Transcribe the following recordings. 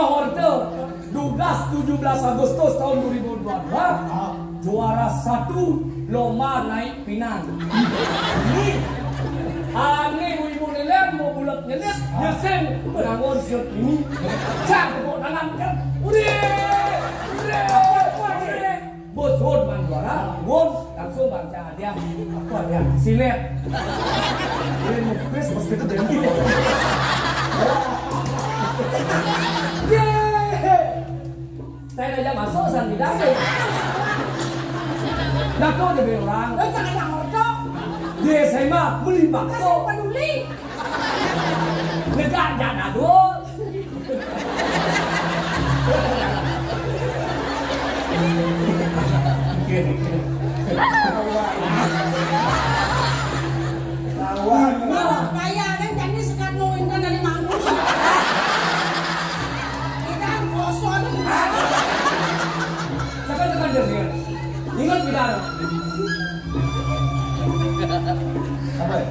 Ngahorte Dugas 17 Agustus tahun 2022 juara 1 lomba naik pinang. Ini ibu nenek mau bulat nenek nyesen penangon siot ini cak tepuk tangan kan udah bos Won man juara Won langsung baca dia apa dia silet dia mukbes pas kita dengki saya aja masuk san tidak nah kau jadi orang jangan yang ngorok dia saya mah beli bakso peduli negara jangan aduh kaya kan jadi sekat nuin kan dari mangkuk kita kosong tekan dia ingat bidang apa ya?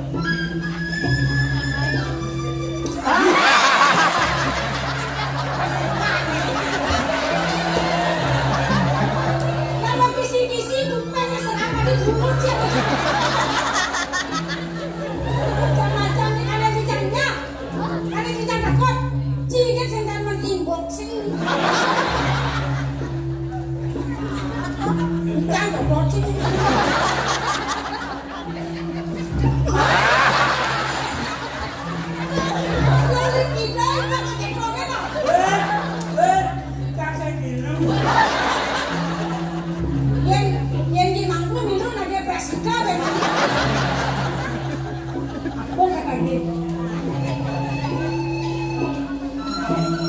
nama kisi-kisi bukannya serangga di bumbu macam-macam ini ada bicaranya ada bicar takut cigen sendan mengimbok sini jangan bocil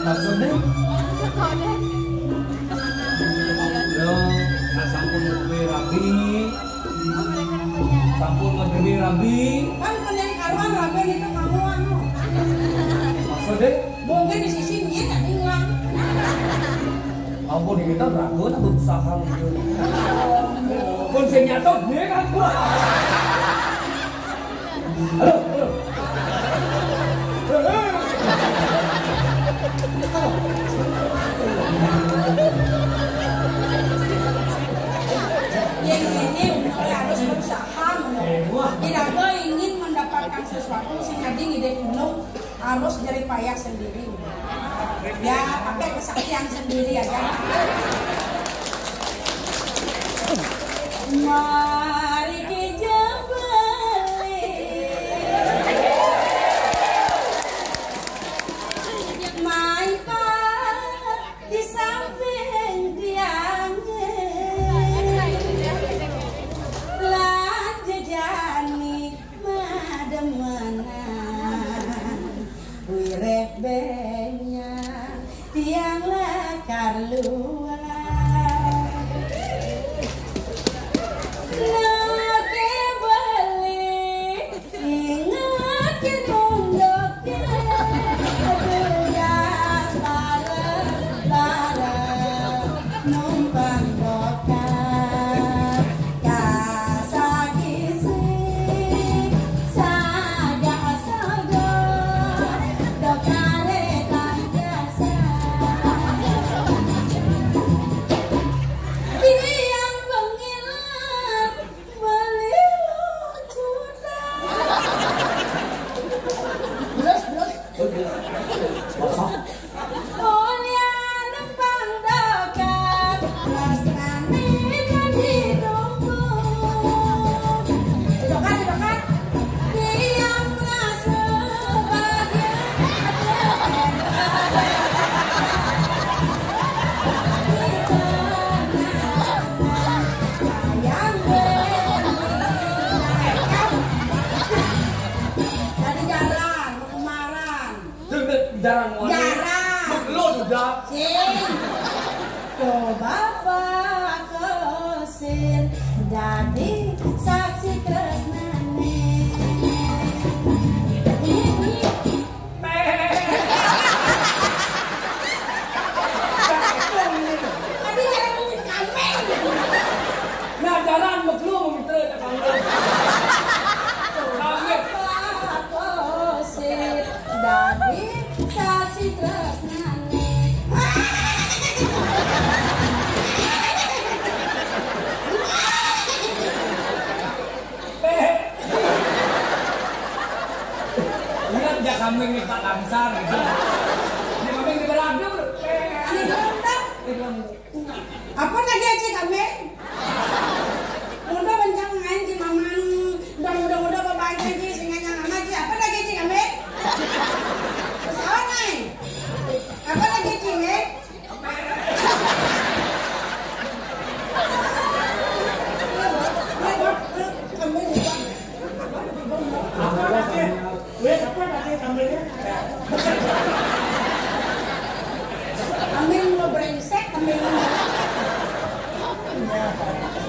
Maksudnya? Lo, sampun ngegede rabi, sampun ngegede rabi. Kan peneng karuan rabi itu kamuan lo. Maksudnya? Mungkin di sisi dia tak hilang. Ampun kita beragun atau usaha mungkin. Konsennya tuh dia kan gua. Halo, halo. Yang ini harus berusaha tidak ingin mendapatkan sesuatu sehingga ide penuh harus dari payah sendiri ya pakai kesaktian sendiri aja mari kita beli main di samping tiangnya lanjut jani mademenan wireh benya tiang lekar luar nake beli ingat kenunduknya aduh bareng numpang dokter kasakisi saga-saga dokare tanjasa tiang bengilan beli lucutan Masa? mulia numpang dokter rasane jadi rumput dokter tiang merasa bahagia sayang dari jalan mau kemaran Deket jarang mau. jarang Lo udah. sing coba kesir jadi saksi tresnane tadi jalan duit kameng Nah jalan beklu memiter tak kamu. Kaget. kesir jadi saksi tresnane kambing nih Pak Lansar gitu. Ini kambing di belakang bro. Ini belum. Apa lagi sih kambing? Udah bencang main di maman. Udah bapak aja singanya anak sih. Apa lagi sih kambing? Pesawat naik. Apa lagi sih kambing? Kambing mau brengsek, kambing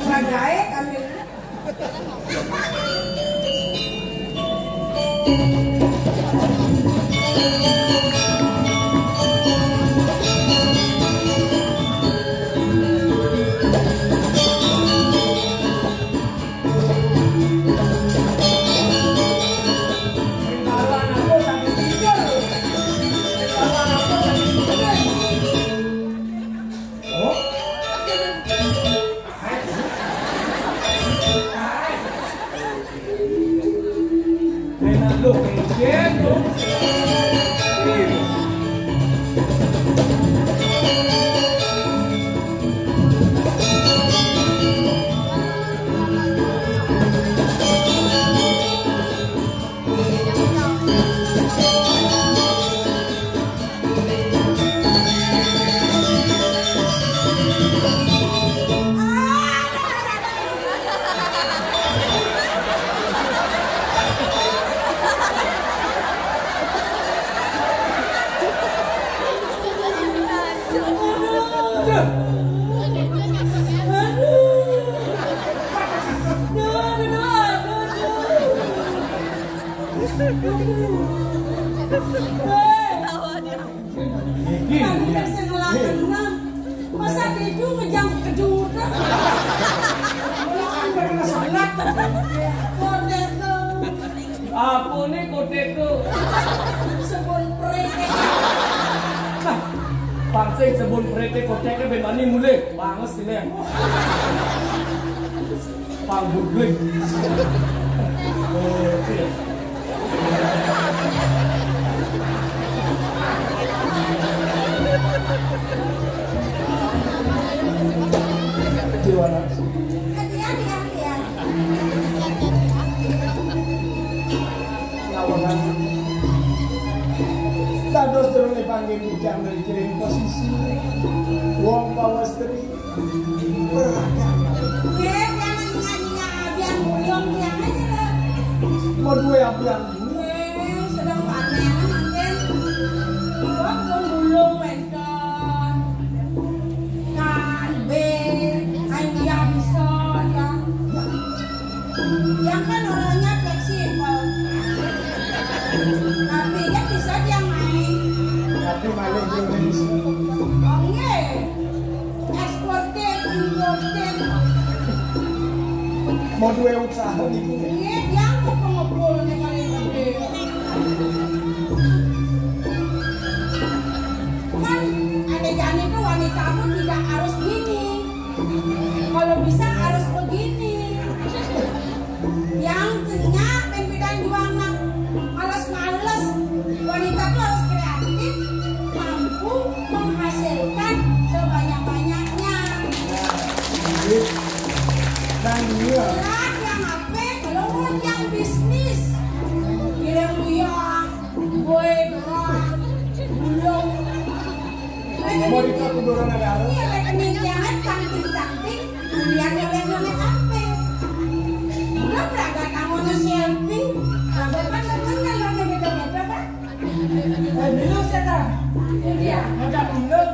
Ragae, kambing masa itu ngejam kedua Apa nih koteku? sebun prete Pangsing sebelum prete koteknya bebani mulai banget sih nih. Panggugling. Gimana? hati-hati Ngawangan. Dados durung dipanggil bujang dari kirim posisi. Wong pawastri beragam. jangan nyanyi biar belum yang aja lah Mau dua abang. sedang panen mungkin uang pembulung wedon kan ayam bisa yang kan orangnya fleksibel tapi ya bisa dia main Tapi malah di Indonesia. Oke, eksportir, importir. Mau dua usaha di sini. Ini yang pengumpul nih paling gede. Kan ada jangan itu wanita pun tidak harus gini. Kalau bisa harus begini. Yang tengah pembidan dua anak males-males. Wanita tuh harus kreatif, mampu menghasilkan sebanyak-banyaknya. Dan dia Berat yang apa? Kalau yang bisnis, kirim dia, gue berat, belum. mau dikasih dorong ada apa? Ini rekening jangan cantik-cantik, lihat oleh apa? Belum beragam kamu selfie, beragam kan yang beda-beda kan? Belum sedang, itu dia, ada belum.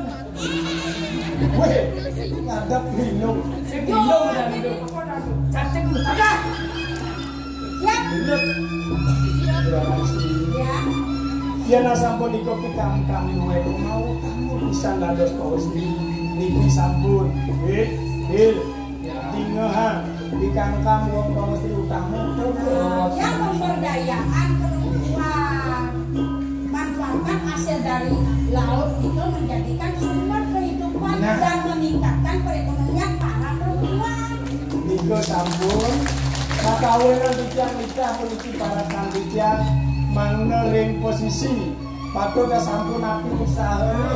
Weh, ngadap minum. Si minum udah minum. Cacing lu. Ada. Siap. Minum. Ya. Ya nasampun di kopi kam-kam duwe mau kamu bisa ngados posisi niki sampun. Bil. Dingehan di kangkam wong posisi utama. Yang pemberdayaan perempuan. Manfaatkan hasil dari laut itu menjadikan sumber kehidupan dan meningkatkan perekonomian para perempuan. Niko sampun Kakawinan titiang nikah puniki para titiang manering posisi patut sampun api usahane.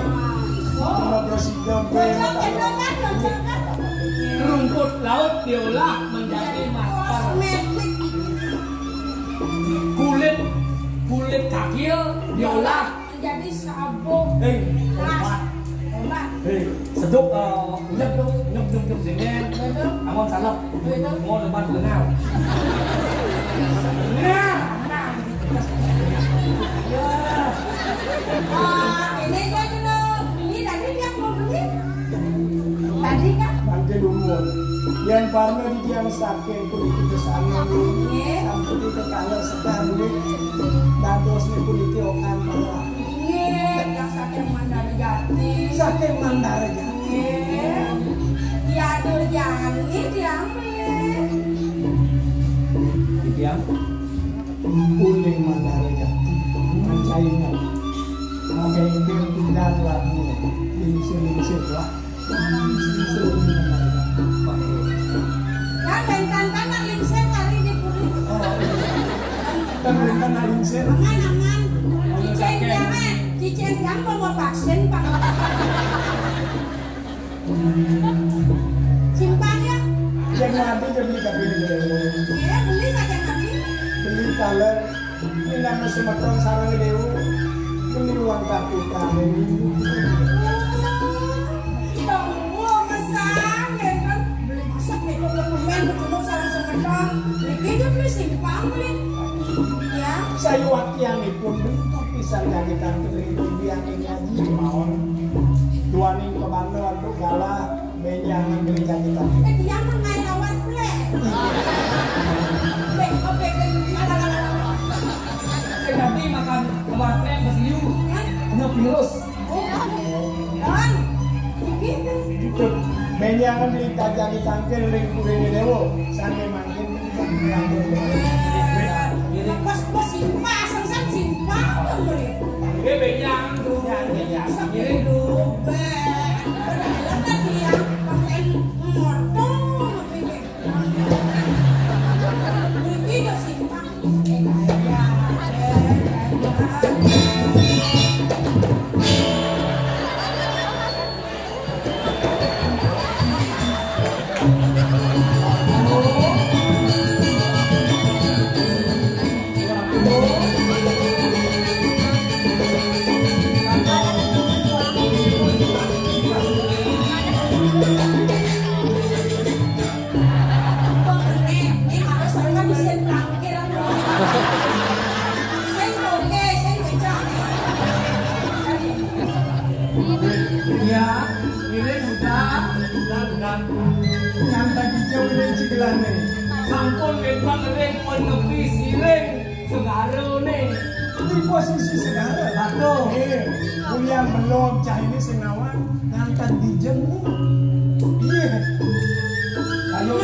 Ono presiden rumput laut diolah menjadi masker. Kulit kakil diolah menjadi sabuk. seduk nyep sini amon salep mau lebat lenau Ini saya dulu, ini tadi dia mau beli. Tadi kan? Bangke lumut. Yang parno di tiang saking kuliti kesana sampai di kekala sedang dan terus di kuliti okan marah. Yang saking Mandara Jati. Saking Mandara Jati. Tiada jani diambil. diam Uling Mandara Jati. Mancaingan. Maka ini pindah lah nih. Lingsir lah. Lingsir Ya, bentan-bentan lingsir kali di puri. Bentan lingsir. Aman. Cicing kan bawa vaksin Pak. Simpan ya. Yang mati jadi tapi Ya, beli saja kami. beli taler ini nama semeton sarang dewu beli uang kapita Tunggu mesang ya kan. Beli masak nih kok kemen betul sarang semeton. Beli dia beli simpang beli. Ya. saya waktu yang pun bentuk pisang jagitan kering biang ngaji mawon dua ning ke Bandung untuk galah benjangan beli jagitan Dia mengai lawan ple. nanti makan kemarin besliu kena virus Dan begitu. gitu benjangan beli jagitan kering kuring dewo sampai makin Bos simpah, sang simpah kan beli. dia benyang tuh giring tuh Padahal kan dia pakai morto begitu simpah. ya ini udah ngantak hijau dan cigelane sampun memang ring penepi siring segaro nih di posisi sekarang satu kuliah belum cah ini senawan ngantak di jemu iya ayo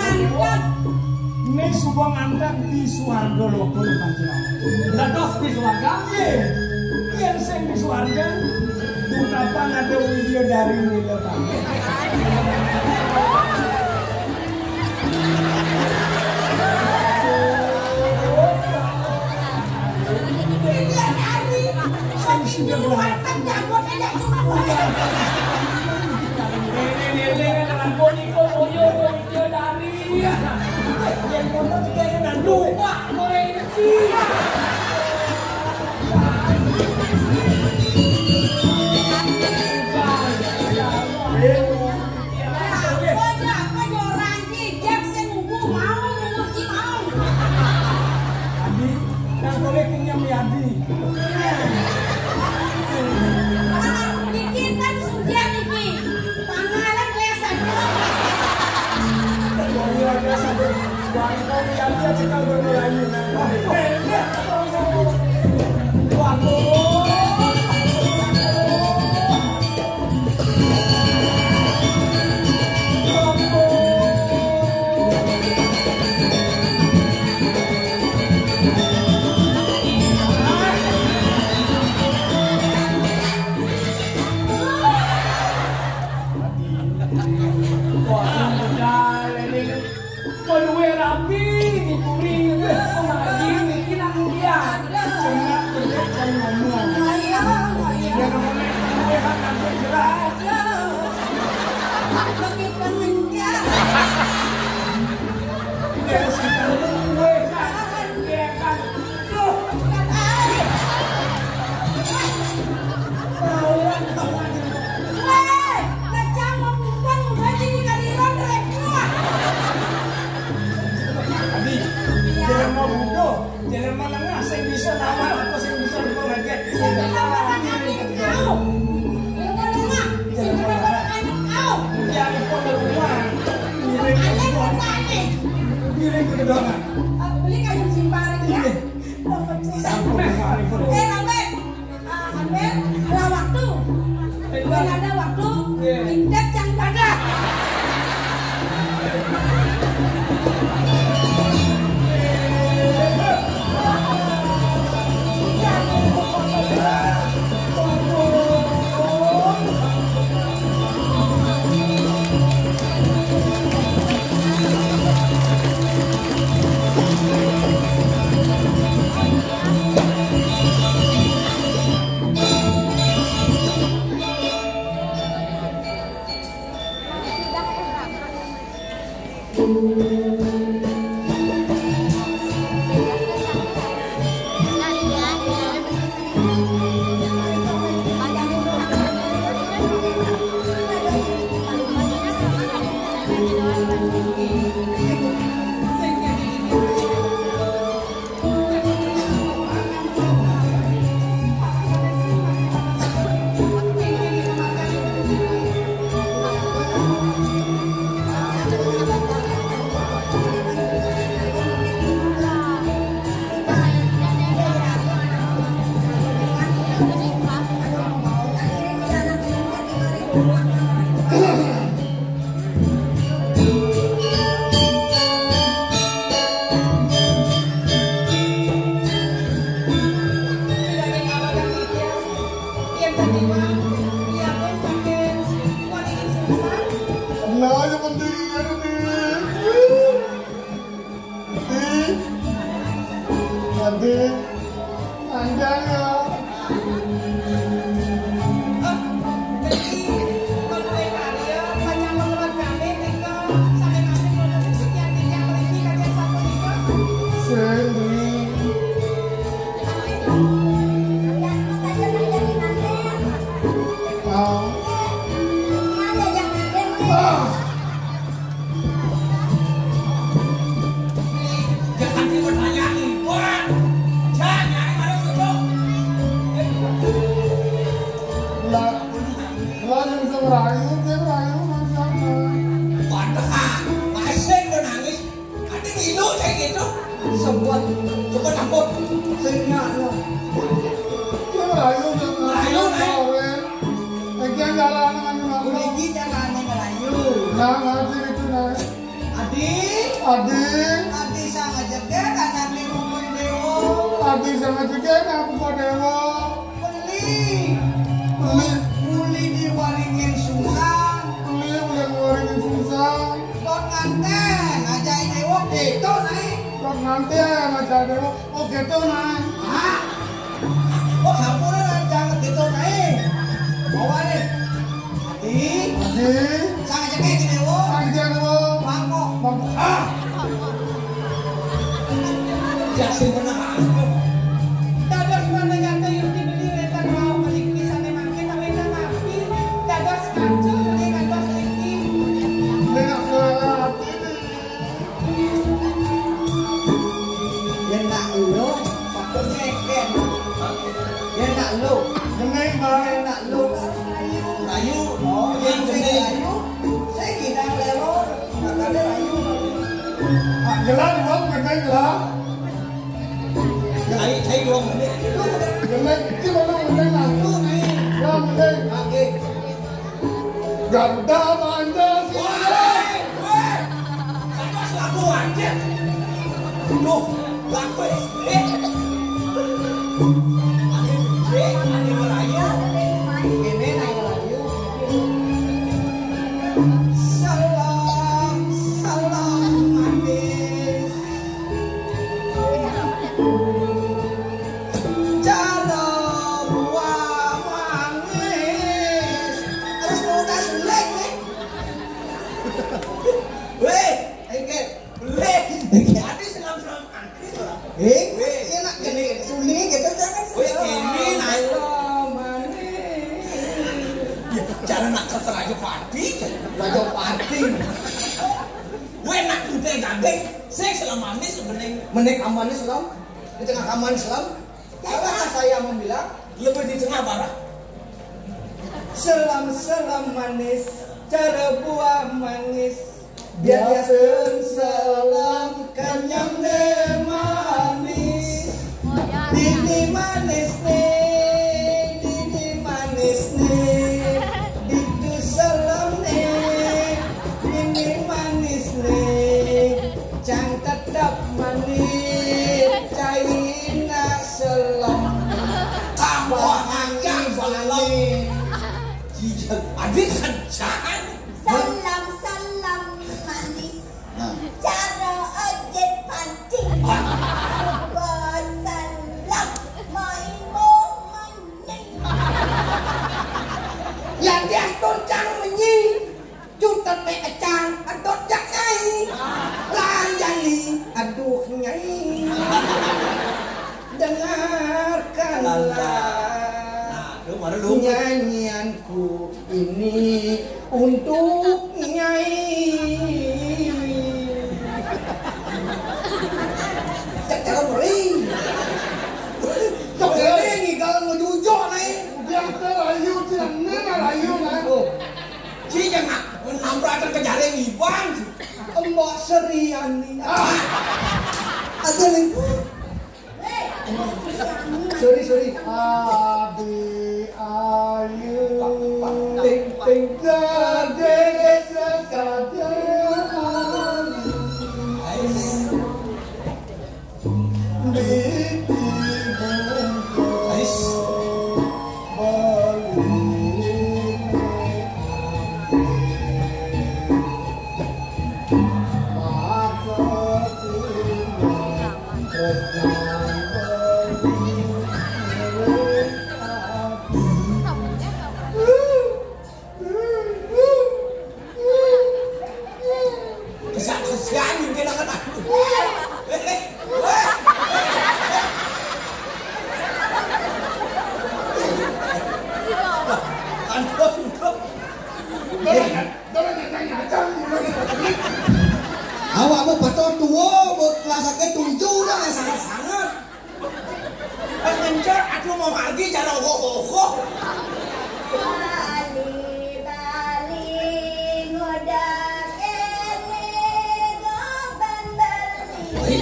ini sebuah ngantak di Suhargo loko di Panjang dados di suarga iya yang saya di Suharga kapan ada video dari Milo Bangke sudah berharap ini dengan boniko moyo video dari yang motor juga yang lupa menci Rapi Bila menengah saya bisa nama apa saya bisa pengajian. Beli kayu simpari ya. Ambil ada waktu. Kalau ada waktu, indek yang pada. di tengah kamuan Islam. Salahkah saya membilang Lebih di tengah barat. selam manis, cara buah manis, biasa selam kenyang manis. Dini manis nih, itu selam nih, ini manis nih, cang tetap manis, cairna selam. Kamu aja selam. Adik kerjaan. Salam manis, cara ojek pancing. Salam main maning. Yang dia toncang menying, juta te acang, adot jak nyai, layani, aduh nyai. Dengarkanlah nyanyianku ini untuk nyai. Cara beri, cok ini kalau ngejujur nih, Dia terayu, dia nelayu nih. Ci jangan menambrakan ke jaring ibang. Mbak Seriani. Ada nih. Sorry. Abi ayu, ting gade sekade Kesian mungkin akan aku. Awakmu betul tua, buat rasanya tujuh dah Sangat-sangat. Pengencet aku mau pergi cara ogoh-ogoh. Bali ngodak kene goban bali.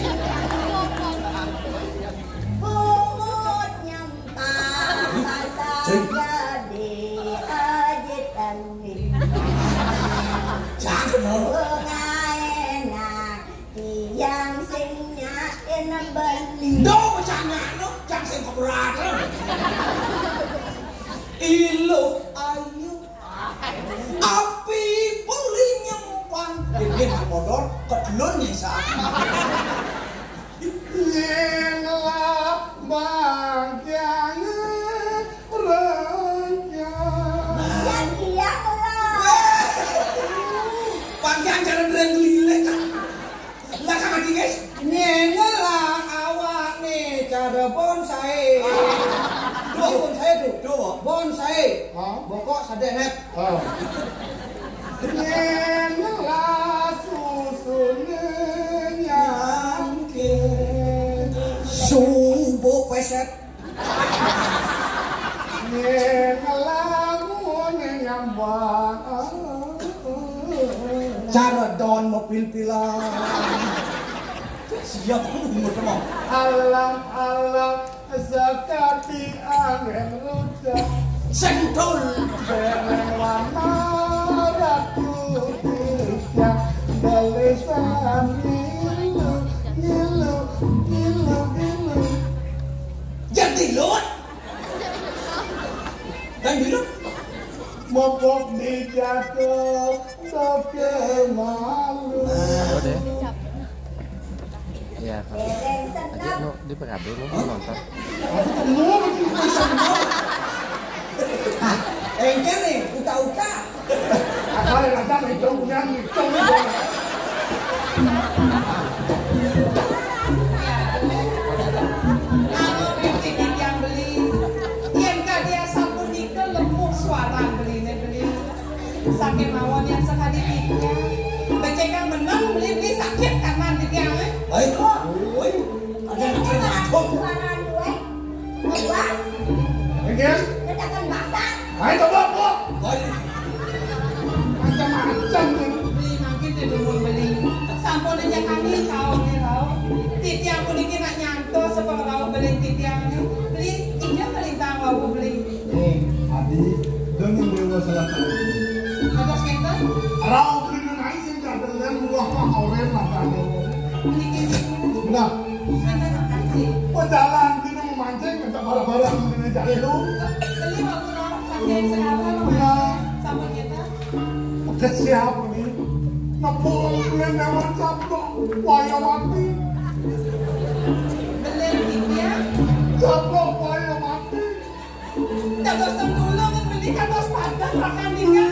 Pungut nyampang asa jadi ajitan nih. Jangan mau. Enak yang sing nyain bali. Do macamnya no, jangan sing keberatan. Ilo ayu, api beli nyempang. Dia nak modal kedulurnya sah. Yenlah bagiannya rencana. Yang lah. Bagian jalan lilek. Nggak sama guys. nyengelah awak nih cara bonsai. Bonsai tu, bonsai. Bokok sadenet. Yenlah susunya nyangkin. Sumbo peset. Yenlah ngone nyambang. Cara don mobil pilang. Siap umur mau. Alam sekati angin rujak. Sentul. Bereng warna ratu bijak. Belisan ngilu. Jadi lot. Dan bilang. Mokok dijatuh toke malu. Iya, Pak. Bereng sedap. Di PKB lu nonton. Engke nih, uta-uta. Akal datang itu punya ngicong itu. Kalau bikin yang beli, yang dia sapu nikel lemuk suara beli. Sakit mawon yang sekali pikir. Becek yang menang beli sakit karena dia. Baik. Yang terlalu Suara gue. Ngebuas. Oke? Ledakan basah. Ayo coba, Bu. Macam-macam beli makin di rumah beli. Sampun aja kami kau nih kau. Titiang pun ini nak nyanto sebab kau beli titiang ni. Beli ini beli tahu aku beli. Adi, dengan dewa salah tahu. Ada skender? Rau beli naik sih dah dengan buah orang lah kan. Benar. Pejalan kita memancing minta barang-barang ini cari lu. Beli waktu orang pakai sekarang. Benar. Sampun kita. Kesiap ni. Napol bulan dewan sabdo. Waya mati. Beli titiang. Sabdo waya mati. Dados tentulung kan beli kados padat makan dia.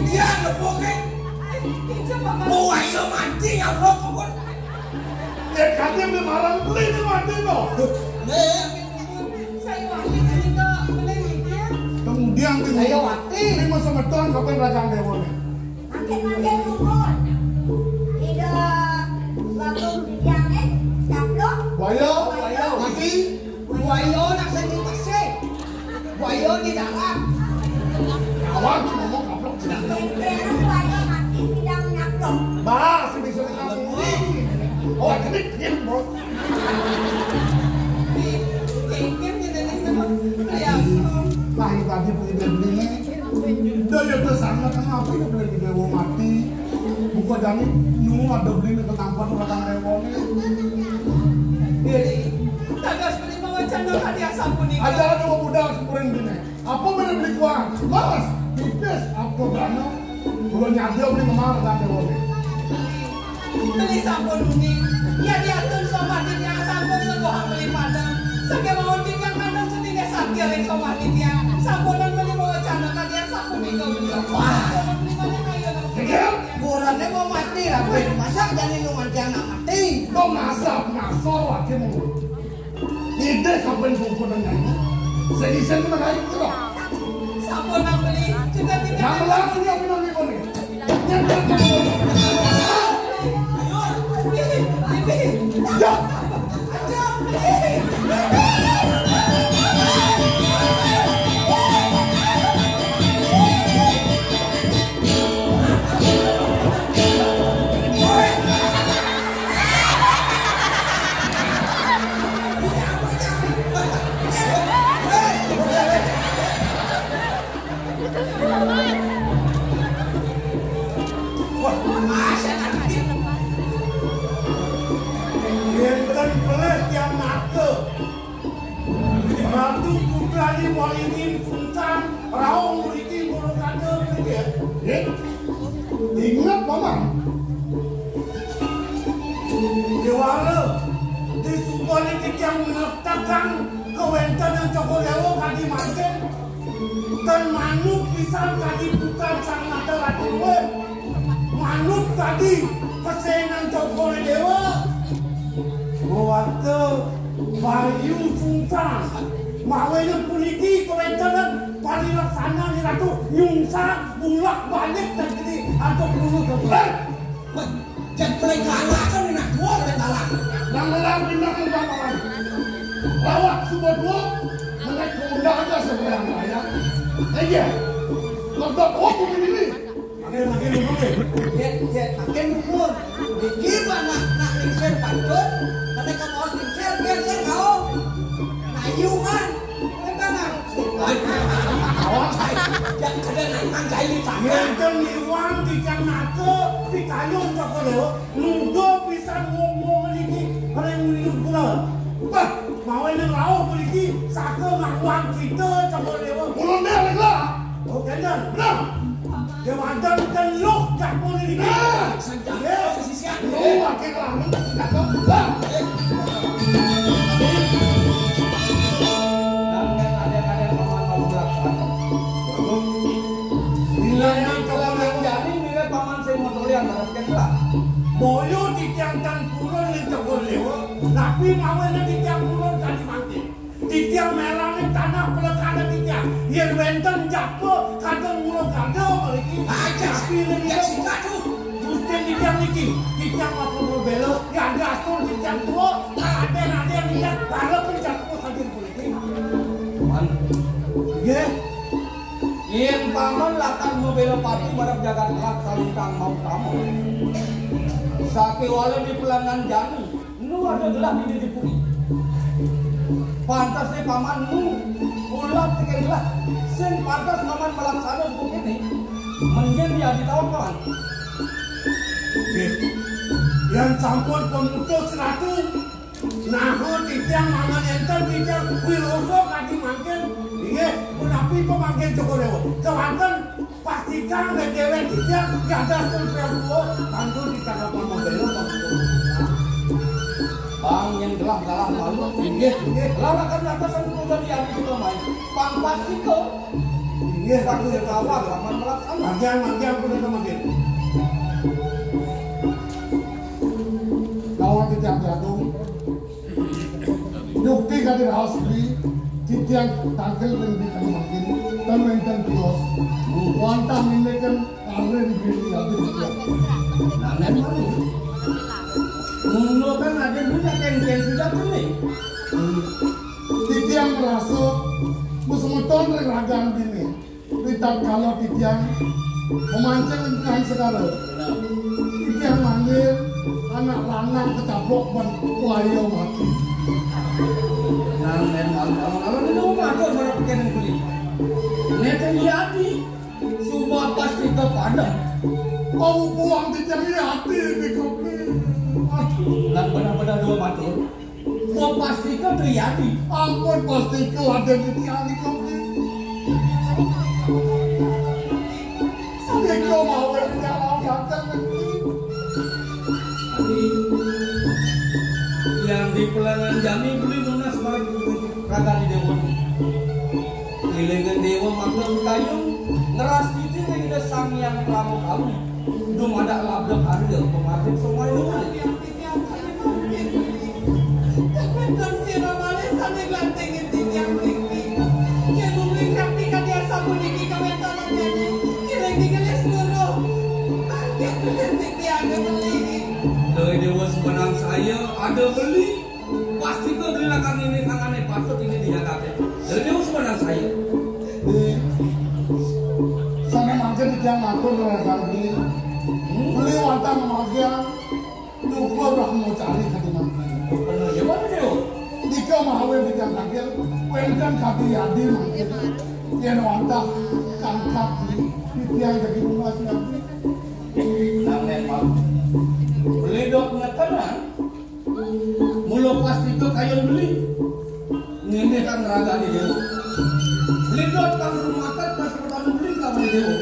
Dia lepoke. Buah yo mati apa pun. Ya katanya beli barang beli ni mati no. Saya waktu kita beli titiang. Kemudian Saya mati. Ini masa beton kapan raja dewa ni. Makin umur. Tidak. Waktu yang caplok. Waya. Mati. Wayo nak seni pasir. Wayo di dalam. Awak ngomong kaplok. Kira-kira saya mati tidak nyaplok. Bah, sini sini kamu. Oh, kenik bro. Ingin kita ni nama beli apa? Lahir tadi beli ni. Dah ya tersangka kenapa ya beli dewa mati. Buka jani nunggu ada beli ni ketampan orang dewa ni. Beli. Tagas beli mawacana hadiah sampun ni. Ada dua budak sepurin gini. Apa beli beli kuah? Mas, tipis. Apa berano? Belum nyadar beli kemana orang dewa ni. Beli sampun ni. Ya diatur sama dia sampun sekolah beli padang. Sakit mau dia kadang sedih sakit lagi sama dia. Sampunan beli mawacana hadiah sampun ni kau beli. Wah, beli mana kayu? Borane mau mati lah. Masa jadi nuan jangan mati. Kau masak lagi mulu. Ide kapan kumpul dengan ini? Sedih mana kayu tu? Sampunan beli juga tidak. Yang lagi ni apa nak ni? Yang lagi. Ya. Enten peles yang nakal. Ratu putra ni walingin puncan, raung mriki bolo kade mriki. Ingat mama. Dewala di subali yang menetapkan kewentan yang cokol lewo kadi mancing. Dan manuk pisang kadi putra sang mata ratu we. Manuk kadi kesenang cokol dewa. Waktu Bayu Sungsan mawenya puniki kewencanan paling laksana ni ratu nyungsang bulak balik terjadi atau peluru kebelah. Jangan play kalah kan nak dua play kalah. Yang melang bintang bangkawan. Lawak subuh dua menaik ke undang aja seberang raya. Iya, nonton aku ini. Makin umur Makin umur. Gimana nak lingser pantun? Kata kamu harus lingser kau. Nayungan. Kenapa? Awak saya yang kena nang jahili tangan. yang keniwan tiang nake pitayung cokolo nunggu bisa ngomong lagi paling minum pula. Bah, mau ini lau lagi sake ngawang kita cokolo. Ulun dia lagi lah. Oh kendan, benar. Dia mantan dan loh tak boleh lagi. Senjata kesisian. Lu akhir lah, lu tak tahu lah. Boyo di tiang tan purun ni cokol lewa, tapi mawanya di tiang purun tadi mati. Di tiang merah ni tanah pelekada di tiang. Yang benten japo kadang mulu kadang lagi. Aja pilih yang singkat tu. Mungkin di tiang lagi, di tiang apa belok, yang gaston di tiang tua, nate yang tidak bareng pencak hadir politik. Man, iya. Yen paman lakan membela pati barang jagat kelak salintang mau tamu. Sake wala di pelangan jani, nu ada gelah di dipuri. Pantasnya pamanmu ulat tekan gelah. Sen pantas paman melaksana hukum ini. Menjen dia ditawar paman. Yang campur pemutus ratu. Naho titiang mangan enten titiang wiloso kadi mangken. Iya, menapi pemangkin Joko Dewa. Kewanten pastikan dewe titiang gadah semprewo kantor di kadapan modelo Bang yang gelah galah malu. Inggih, lawakan atasan kuda di adi juga main. Pang pasti ke. Inggih, aku yang kawal paman melaksana. Manggil kuda kemangkin. Kawan titiang jadung. Yukti kadi raos beli titiang tangkel dan di kemangkin. Dan enten kios. Wantah mindekan arren beli adi titiang. Nangan malu. Mundo kan ada dunia ken sudah tuh nih. Titiang merasa musuh-musuh ragan bini. Ritak kalau titiang memancing dengan segala. Titiang manggil anak lanang ketablok ban wayo mati. Nangan malu. Kalau ini mau matur pada pikiran beli. Neta jadi semua pasti kepadam. Kau buang titiang ini hati di kopi. Lan benar-benar dua matur. Mau pastikan terjadi. Ampun pasti kau ada di tiang di kopi. Sampai kau mau berjalan datang nanti. Yang di pelangan jami beli lunas raga di dewa. Ilengan dewa makhluk kayung ngeras titik lagi ada sang yang pramu kamu. Belum ada labrak harga pematik semua itu. Kan si Ramale sampai glantengin tiang tinggi. Yang bumi kaki kaki asam bunyi kawentan jadi kireng digeles dulu. Kaget glanting tiang beli. Dari dewa sebenang saya ada beli. Pasti kau belilakan ini kangannya patut ini dia kakek. Dari dewa sebenang saya. Sampai mancing titiang matur ragan beli. Beli wantah memagian. Lupa rahmu cari kadi mangkin. Benar ya mana dewa? Jika mahawe titiang kakil, wenten kadi yadi mangkin. Yen wantah kangkat titiang kaki rumah sinampi. Nangan malu. Beli dok ngekanan. Mulu pasti ke kayu beli. Ini kan raga di dewa. Beli dok kan rumah kan pas pertama beli kamu di dewa.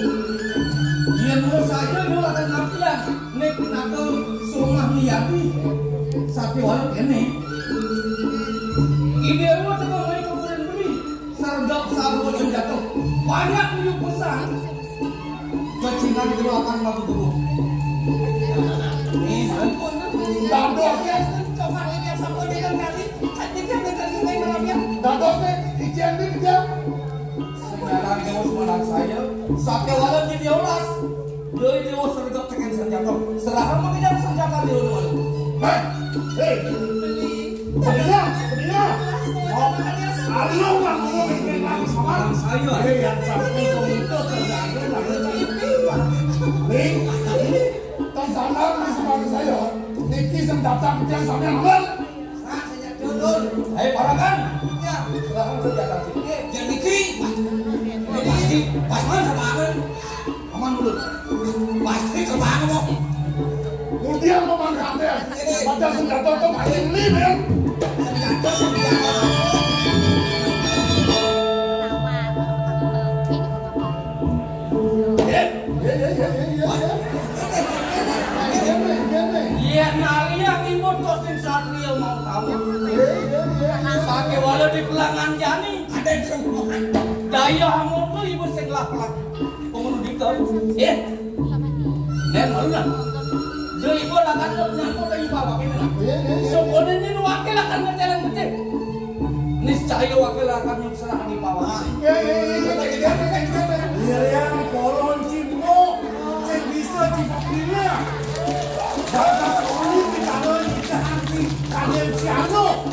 Dia mulu saja dia akan ngapian. Nek nakel sumah niyati. Sapi walau ini. Ide lu tekan mai kemudian beli. Sardap sabu dan jatuh. Banyak punya pesan. Kecintaan itu akan mampu tubuh. Ini ampun. Dado Coba ini asam bunyi kan kali. Cantik kan dengan sungai malamnya. dado teh ijian di titiang. Sekarang dewa semangat saya. Sapi walau di diolas. Dari dewa sardap tekan senjata. Serahkan mengejar senjata dewa dua. Hei, bedinya. Ayo kamu bikin lagi Sekarang saya. yang sampai komunikasi terganggu. Nih, tong sana di sebelah saya. Niki sem datang yang sampai ngambil. Nah, saya dulur. Hei, parakan. Ya, serahkan senjata sini. Yang Niki. Pasti, terbangun. Aman dulu. Pasti terbangun. Kemudian memangkatnya pada senjata itu makin liber. Iya, nari yang imut kosin satria mau tahu. Pakai walau di pelangan jani. Ada yang semua. Daya hamut tuh ibu setelah pelak. Penguruh dikau. Dan malu lah. Jadi ibu akan nyangkut lagi bawa ini lah. Sokonya ini wakil akan berjalan betul. Niscaya wakil akan nyuksana di bawah. Biar yang kolon cimbo, yang bisa cipoknya. Jangan ini kita lo kita anti kalian ciano.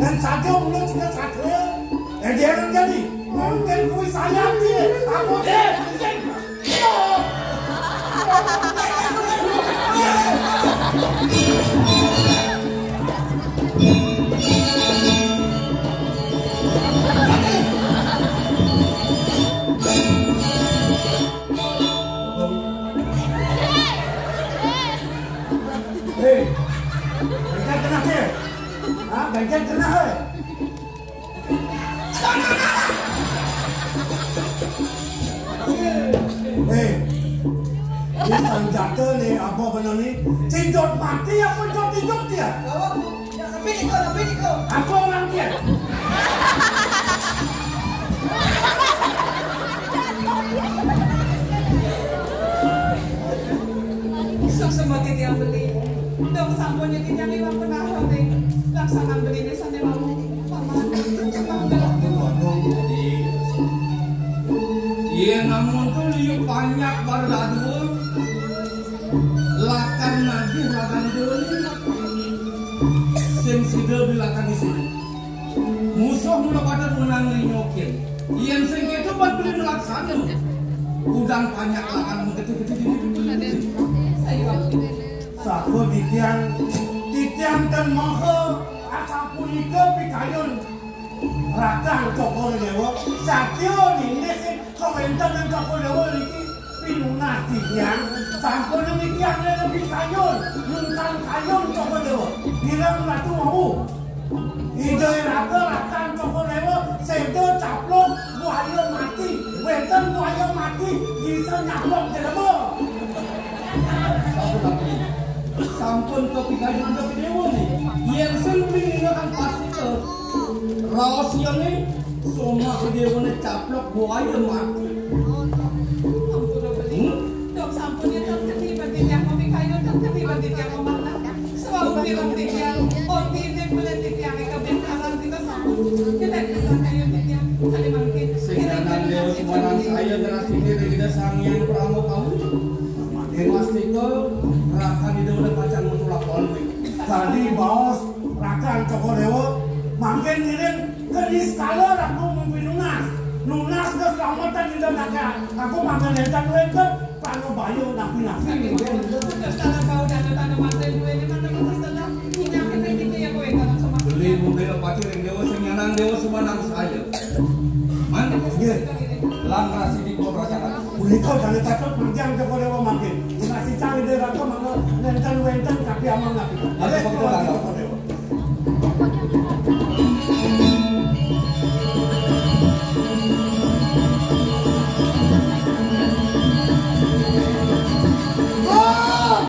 Dan saja mulut juga sakit. Dia yang jadi. Mungkin kui sayap dia. Aku dia. Hei, bagian kena dia. Bagian kena hei. Hei, ini sanjata ni apa benar ni? Tidur mati apa hidup dia? Tapi Niko. Apa orang dia? Sok sebagai dia beli. Dok sampunnya dia yang pernah beli. Laksanaan beli di sana mau. Paman, cuma belak Iya namun tuh liuk banyak berdadu. Lakan nabi lakan dulu. Sensida bilakan di sini. Musuh mula pada menang linyokin. Iyan sing itu buat beli melaksana. Udang banyak lakan begitu. Saku titian dan maha akapun ika pikayun rakang cokol dewa sakyo ni sih komentar dan cokol dewa lagi pinunah titian sampun demikian dan pikayun nungkan kayun cokol dewa bilang ratu mau ide rakang cokol dewa sedo caplok buaya mati wenten buaya mati bisa nyaplok di lebo. Sampun kepikainan ke dewa nih. Yang sering ingatkan pasti ke rahasia nih. Semua ke dewa nih caplok buaya mati. Ampun beli. Dok sampunnya tak ketiba dia kepikainan tak ketiba dia kemana. Selalu bilang dia. Oh tidak boleh dia kebentaran kita sampun. Kita bisa kayu dia. Kali mungkin. Sedangkan dewa semanang saya berasal dari kita sang yang pramu kamu. Pasti ke rakan di dewa pacan mutulak kolmi. Tadi bos rakan cokol dewa makin ngirim keris kalau aku memimpin nunas ke selamatan di dalam aku makan hentan wenten panu bayu napi Terus kalau kau tanda mata gue ini mana setelah ini aku penting dia gue kalau sama Beli mobil pacar yang dewa senyanang dewa semanang saya. Mana? Lang rasi di kau rasakan. boleh kau jangan takut panjang cokol dewa makin masih cari dia raka mana hentan wenten tapi aman napi. Ada begitu